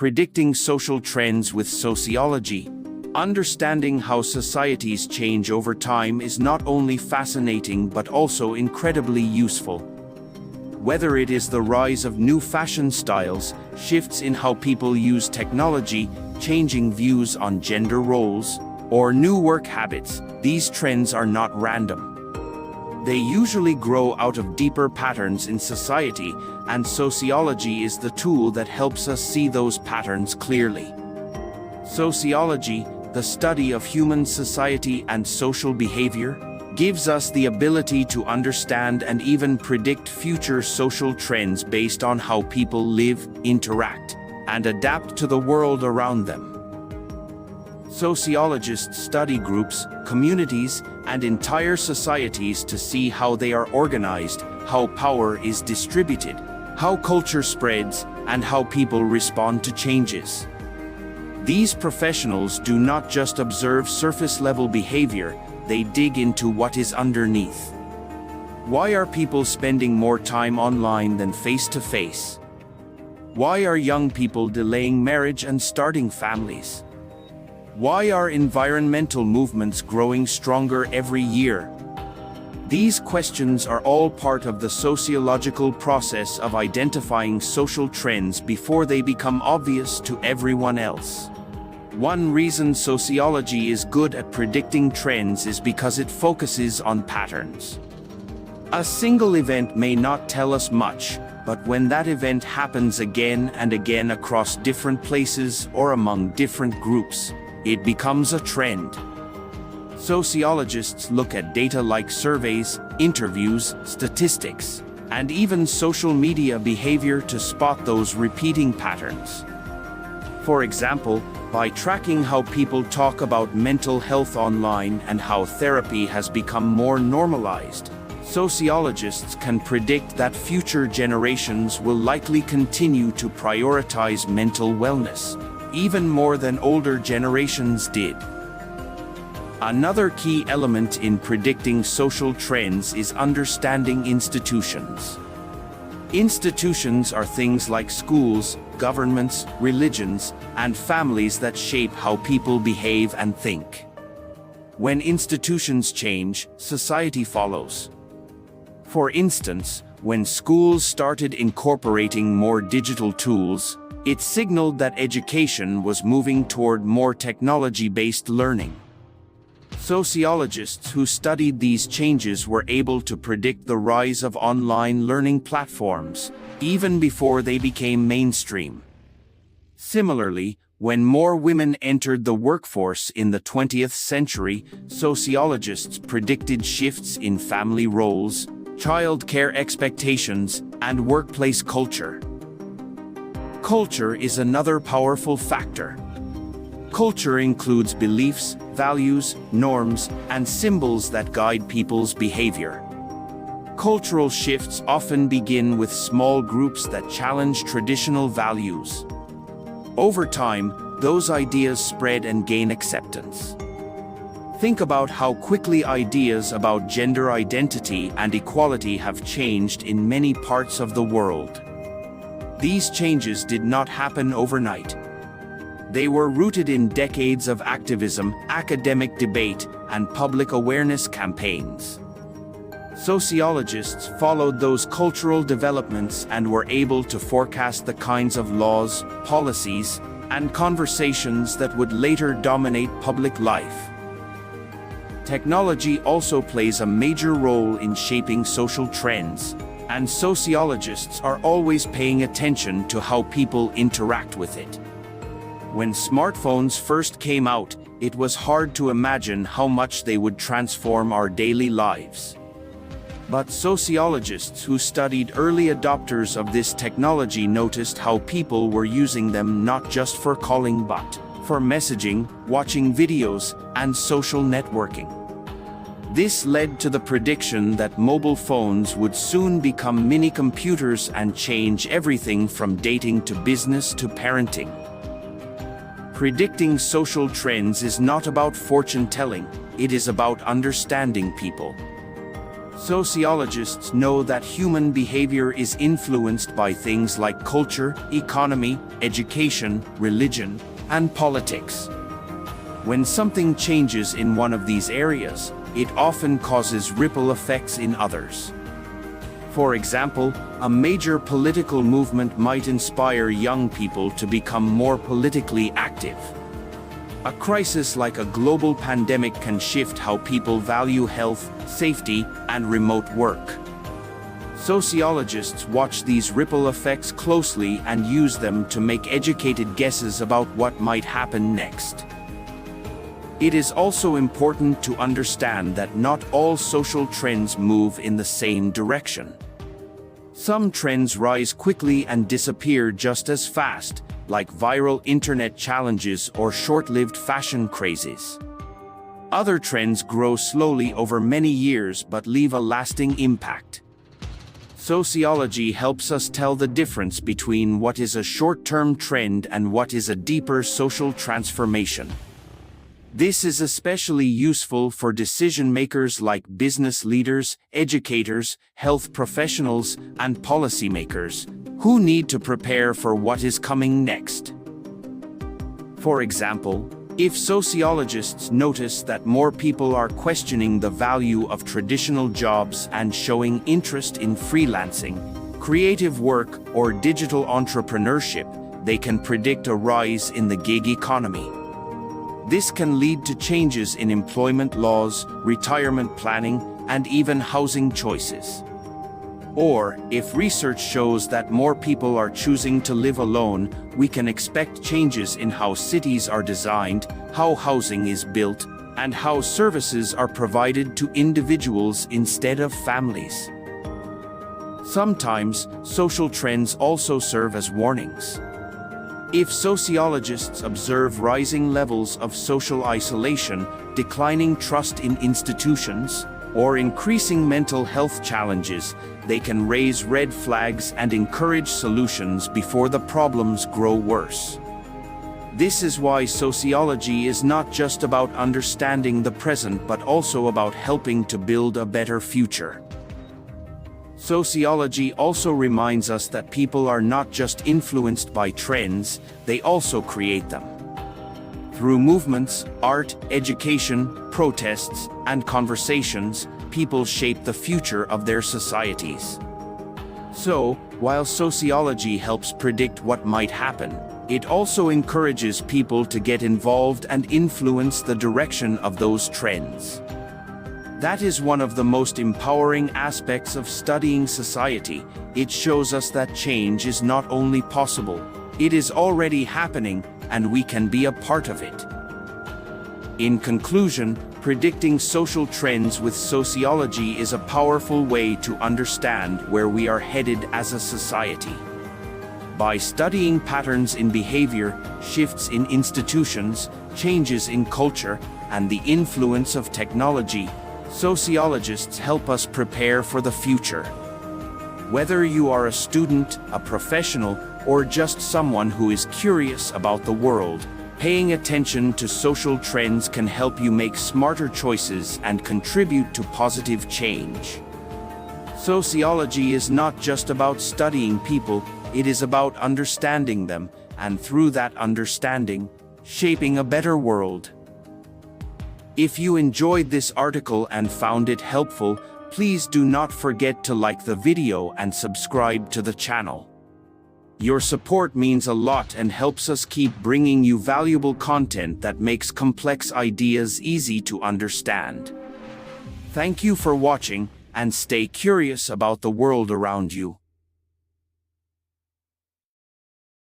Predicting Social Trends with Sociology. Understanding how societies change over time is not only fascinating but also incredibly useful. Whether it is the rise of new fashion styles, shifts in how people use technology, changing views on gender roles, or new work habits, these trends are not random. They usually grow out of deeper patterns in society, and sociology is the tool that helps us see those patterns clearly. Sociology, the study of human society and social behavior, gives us the ability to understand and even predict future social trends based on how people live, interact, and adapt to the world around them. Sociologists study groups, communities, and entire societies to see how they are organized, how power is distributed, how culture spreads, and how people respond to changes. These professionals do not just observe surface-level behavior, they dig into what is underneath. Why are people spending more time online than face-to-face? Why are young people delaying marriage and starting families? Why are environmental movements growing stronger every year? These questions are all part of the sociological process of identifying social trends before they become obvious to everyone else. One reason sociology is good at predicting trends is because it focuses on patterns. A single event may not tell us much, but when that event happens again and again across different places or among different groups, it becomes a trend. Sociologists look at data like surveys, interviews, statistics, and even social media behavior to spot those repeating patterns. For example, by tracking how people talk about mental health online and how therapy has become more normalized, sociologists can predict that future generations will likely continue to prioritize mental wellness, even more than older generations did. Another key element in predicting social trends is understanding institutions. Institutions are things like schools, governments, religions, and families that shape how people behave and think. When institutions change, society follows. For instance, when schools started incorporating more digital tools, it signaled that education was moving toward more technology-based learning. Sociologists who studied these changes were able to predict the rise of online learning platforms, even before they became mainstream. Similarly, when more women entered the workforce in the 20th century, sociologists predicted shifts in family roles, childcare expectations, and workplace culture. Culture is another powerful factor. Culture includes beliefs, values, norms, and symbols that guide people's behavior. Cultural shifts often begin with small groups that challenge traditional values. Over time, those ideas spread and gain acceptance. Think about how quickly ideas about gender identity and equality have changed in many parts of the world. These changes did not happen overnight. They were rooted in decades of activism, academic debate, and public awareness campaigns. Sociologists followed those cultural developments and were able to forecast the kinds of laws, policies, and conversations that would later dominate public life. Technology also plays a major role in shaping social trends, and sociologists are always paying attention to how people interact with it. When smartphones first came out, it was hard to imagine how much they would transform our daily lives. But sociologists who studied early adopters of this technology noticed how people were using them not just for calling but for messaging, watching videos, and social networking. This led to the prediction that mobile phones would soon become mini-computers and change everything from dating to business to parenting. Predicting social trends is not about fortune-telling, it is about understanding people. Sociologists know that human behavior is influenced by things like culture, economy, education, religion, and politics. When something changes in one of these areas, it often causes ripple effects in others. For example, a major political movement might inspire young people to become more politically active. A crisis like a global pandemic can shift how people value health, safety, and remote work. Sociologists watch these ripple effects closely and use them to make educated guesses about what might happen next. It is also important to understand that not all social trends move in the same direction. Some trends rise quickly and disappear just as fast, like viral internet challenges or short-lived fashion crazes. Other trends grow slowly over many years but leave a lasting impact. Sociology helps us tell the difference between what is a short-term trend and what is a deeper social transformation. This is especially useful for decision-makers like business leaders, educators, health professionals, and policymakers, who need to prepare for what is coming next. For example, if sociologists notice that more people are questioning the value of traditional jobs and showing interest in freelancing, creative work, or digital entrepreneurship, they can predict a rise in the gig economy. This can lead to changes in employment laws, retirement planning, and even housing choices. Or, if research shows that more people are choosing to live alone, we can expect changes in how cities are designed, how housing is built, and how services are provided to individuals instead of families. Sometimes, social trends also serve as warnings. If sociologists observe rising levels of social isolation, declining trust in institutions, or increasing mental health challenges, they can raise red flags and encourage solutions before the problems grow worse. This is why sociology is not just about understanding the present but also about helping to build a better future. Sociology also reminds us that people are not just influenced by trends, they also create them. Through movements, art, education, protests, and conversations, people shape the future of their societies. So, while sociology helps predict what might happen, it also encourages people to get involved and influence the direction of those trends. That is one of the most empowering aspects of studying society. It shows us that change is not only possible, it is already happening, and we can be a part of it. In conclusion, predicting social trends with sociology is a powerful way to understand where we are headed as a society. By studying patterns in behavior, shifts in institutions, changes in culture, and the influence of technology, sociologists help us prepare for the future. Whether you are a student, a professional, or just someone who is curious about the world, paying attention to social trends can help you make smarter choices and contribute to positive change. Sociology is not just about studying people, it is about understanding them, and through that understanding, shaping a better world. If you enjoyed this article and found it helpful, please do not forget to like the video and subscribe to the channel. Your support means a lot and helps us keep bringing you valuable content that makes complex ideas easy to understand. Thank you for watching, and stay curious about the world around you.